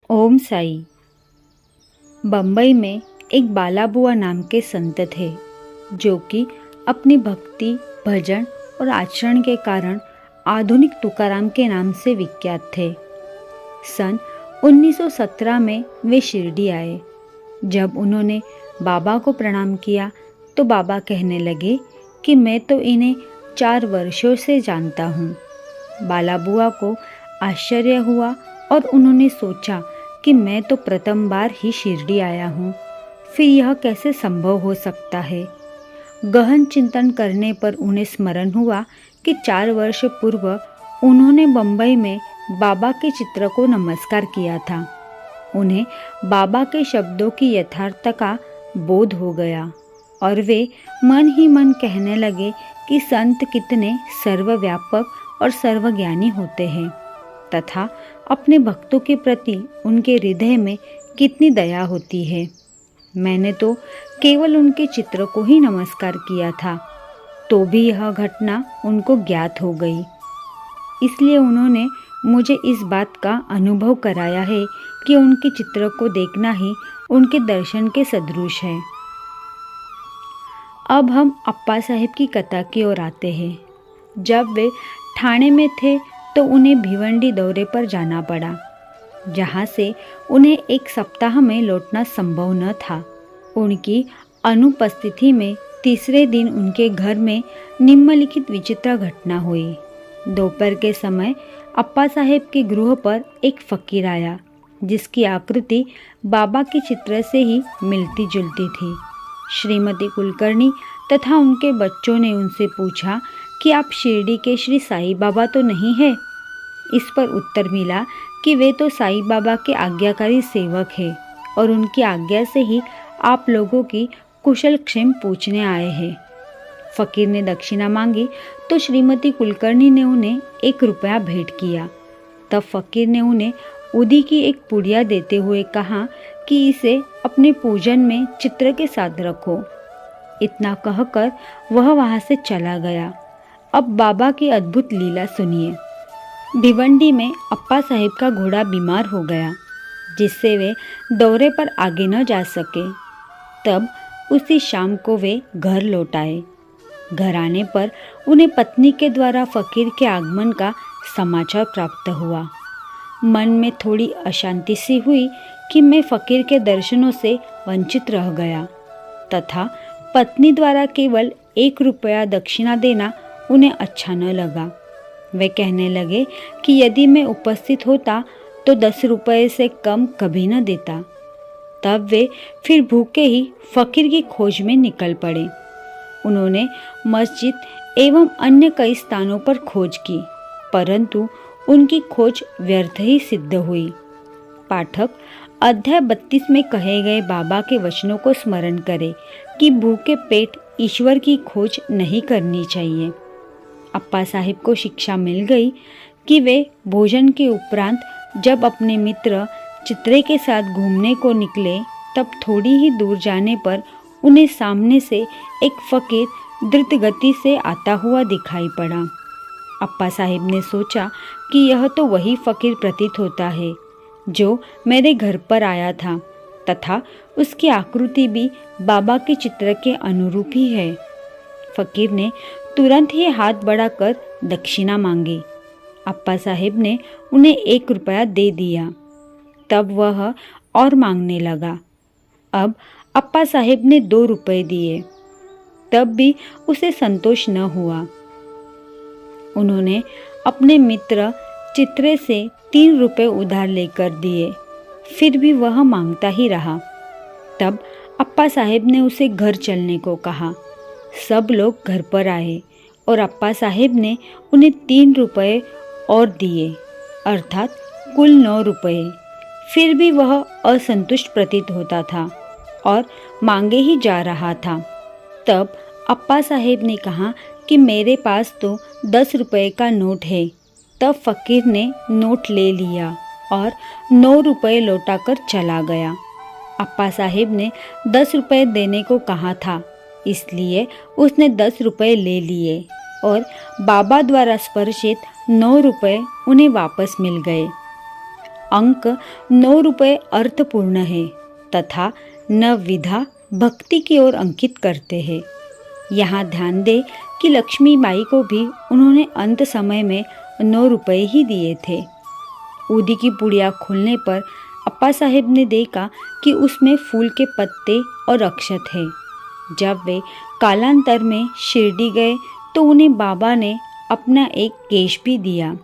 ओम साई। बम्बई में एक बालाबुआ नाम के संत थे जो कि अपनी भक्ति, भजन और आचरण के कारण आधुनिक तुकाराम के नाम से विख्यात थे। सन 1917 में वे शिरडी आए। जब उन्होंने बाबा को प्रणाम किया तो बाबा कहने लगे कि मैं तो इन्हें 4 वर्षों से जानता हूँ। बालाबुआ को आश्चर्य हुआ और उन्होंने सोचा कि मैं तो प्रथम बार ही शिरडी आया हूँ, फिर यह कैसे संभव हो सकता है। गहन चिंतन करने पर उन्हें स्मरण हुआ कि 4 वर्ष पूर्व उन्होंने बम्बई में बाबा के चित्र को नमस्कार किया था। उन्हें बाबा के शब्दों की यथार्थता का बोध हो गया और वे मन ही मन कहने लगे कि संत कितने सर्वव्यापक और सर्वज्ञानी होते हैं तथा अपने भक्तों के प्रति उनके हृदय में कितनी दया होती है। मैंने तो केवल उनके चित्र को ही नमस्कार किया था, तो भी यह घटना उनको ज्ञात हो गई। इसलिए उन्होंने मुझे इस बात का अनुभव कराया है कि उनके चित्र को देखना ही उनके दर्शन के सदृश है। अब हम अप्पा साहेब की कथा की ओर आते हैं। जब वे ठाणे में थे तो उन्हें भिवंडी दौरे पर जाना पड़ा, जहाँ से उन्हें 1 सप्ताह में लौटना संभव न था। उनकी अनुपस्थिति में तीसरे दिन उनके घर में निम्नलिखित विचित्र घटना हुई। दोपहर के समय अप्पा साहेब के गृह पर एक फकीर आया, जिसकी आकृति बाबा के चित्र से ही मिलती जुलती थी। श्रीमती कुलकर्णी तथा उनके बच्चों ने उनसे पूछा कि आप शिरडी के श्री साईं बाबा तो नहीं है। इस पर उत्तर मिला कि वे तो साईं बाबा के आज्ञाकारी सेवक हैं और उनकी आज्ञा से ही आप लोगों की कुशल क्षेम पूछने आए हैं। फकीर ने दक्षिणा मांगी तो श्रीमती कुलकर्णी ने उन्हें 1 रुपया भेंट किया। तब फकीर ने उन्हें उदी की एक पुड़िया देते हुए कहा कि इसे अपने पूजन में चित्र के साथ रखो। इतना कहकर वह वहाँ से चला गया। अब बाबा की अद्भुत लीला सुनिए। भिवंडी में अप्पा साहेब का घोड़ा बीमार हो गया, जिससे वे दौरे पर आगे न जा सके। तब उसी शाम को वे घर लौट आए। घर आने पर उन्हें पत्नी के द्वारा फकीर के आगमन का समाचार प्राप्त हुआ। मन में थोड़ी अशांति सी हुई कि मैं फकीर के दर्शनों से वंचित रह गया तथा पत्नी द्वारा केवल 1 रुपया दक्षिणा देना उन्हें अच्छा न लगा। वे कहने लगे कि यदि मैं उपस्थित होता तो 10 रुपये से कम कभी न देता। तब वे फिर भूखे ही फकीर की खोज में निकल पड़े। उन्होंने मस्जिद एवं अन्य कई स्थानों पर खोज की, परंतु उनकी खोज व्यर्थ ही सिद्ध हुई। पाठक अध्याय 32 में कहे गए बाबा के वचनों को स्मरण करें कि भूखे पेट ईश्वर की खोज नहीं करनी चाहिए। अप्पा साहेब को शिक्षा मिल गई कि वे भोजन के उपरांत जब अपने मित्र चित्रे के साथ घूमने को निकले, तब थोड़ी ही दूर जाने पर उन्हें सामने से एक फकीर द्रुत गति से आता हुआ दिखाई पड़ा। अप्पा साहेब ने सोचा कि यह तो वही फकीर प्रतीत होता है जो मेरे घर पर आया था तथा उसकी आकृति भी बाबा के चित्र के अनुरूप ही है। फकीर ने तुरंत ही हाथ बढ़ाकर दक्षिणा मांगी। अप्पा साहेब ने उन्हें 1 रुपया दे दिया। तब वह और मांगने लगा। अब अप्पा साहेब ने 2 रुपये दिए, तब भी उसे संतोष न हुआ। उन्होंने अपने मित्र चित्रे से 3 रुपये उधार लेकर दिए, फिर भी वह मांगता ही रहा। तब अप्पा साहेब ने उसे घर चलने को कहा। सब लोग घर पर आए और अप्पा साहेब ने उन्हें 3 रुपये और दिए, अर्थात कुल 9 रुपये। फिर भी वह असंतुष्ट प्रतीत होता था और मांगे ही जा रहा था। तब अप्पा साहेब ने कहा कि मेरे पास तो 10 रुपये का नोट है। तब फकीर ने नोट ले लिया और 9 रुपये लौटाकर चला गया। अप्पा साहेब ने 10 रुपये देने को कहा था, इसलिए उसने 10 रुपये ले लिए और बाबा द्वारा स्पर्शित 9 रुपये उन्हें वापस मिल गए। अंक 9 रुपये अर्थपूर्ण है तथा 9 विधा भक्ति की ओर अंकित करते हैं। यहाँ ध्यान दें कि लक्ष्मीबाई को भी उन्होंने अंत समय में 9 रुपये ही दिए थे। ऊदी की पुड़िया खोलने पर अप्पा साहेब ने देखा कि उसमें फूल के पत्ते और अक्षत है। जब वे कालांतर में शिरडी गए तो उन्हें बाबा ने अपना एक केश भी दिया।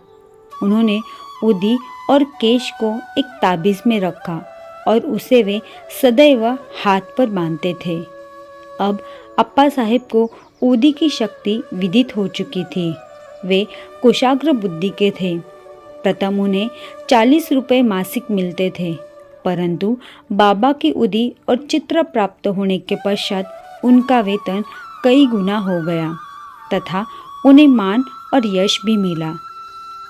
उन्होंने ऊदी और केश को एक ताबीज़ में रखा और उसे वे सदैव हाथ पर बांधते थे। अब अप्पा साहेब को ऊदी की शक्ति विदित हो चुकी थी। वे कुशाग्र बुद्धि के थे। प्रथम उन्हें 40 रुपये मासिक मिलते थे, परंतु बाबा की ऊदी और चित्र प्राप्त होने के पश्चात उनका वेतन कई गुना हो गया तथा उन्हें मान और यश भी मिला।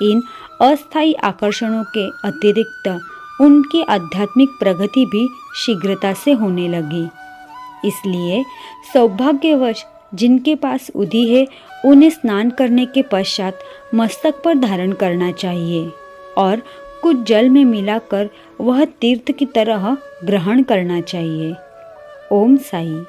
इन अस्थायी आकर्षणों के अतिरिक्त उनकी आध्यात्मिक प्रगति भी शीघ्रता से होने लगी। इसलिए सौभाग्यवश जिनके पास ऊदी है उन्हें स्नान करने के पश्चात मस्तक पर धारण करना चाहिए और कुछ जल में मिलाकर वह तीर्थ की तरह ग्रहण करना चाहिए। ओम साई।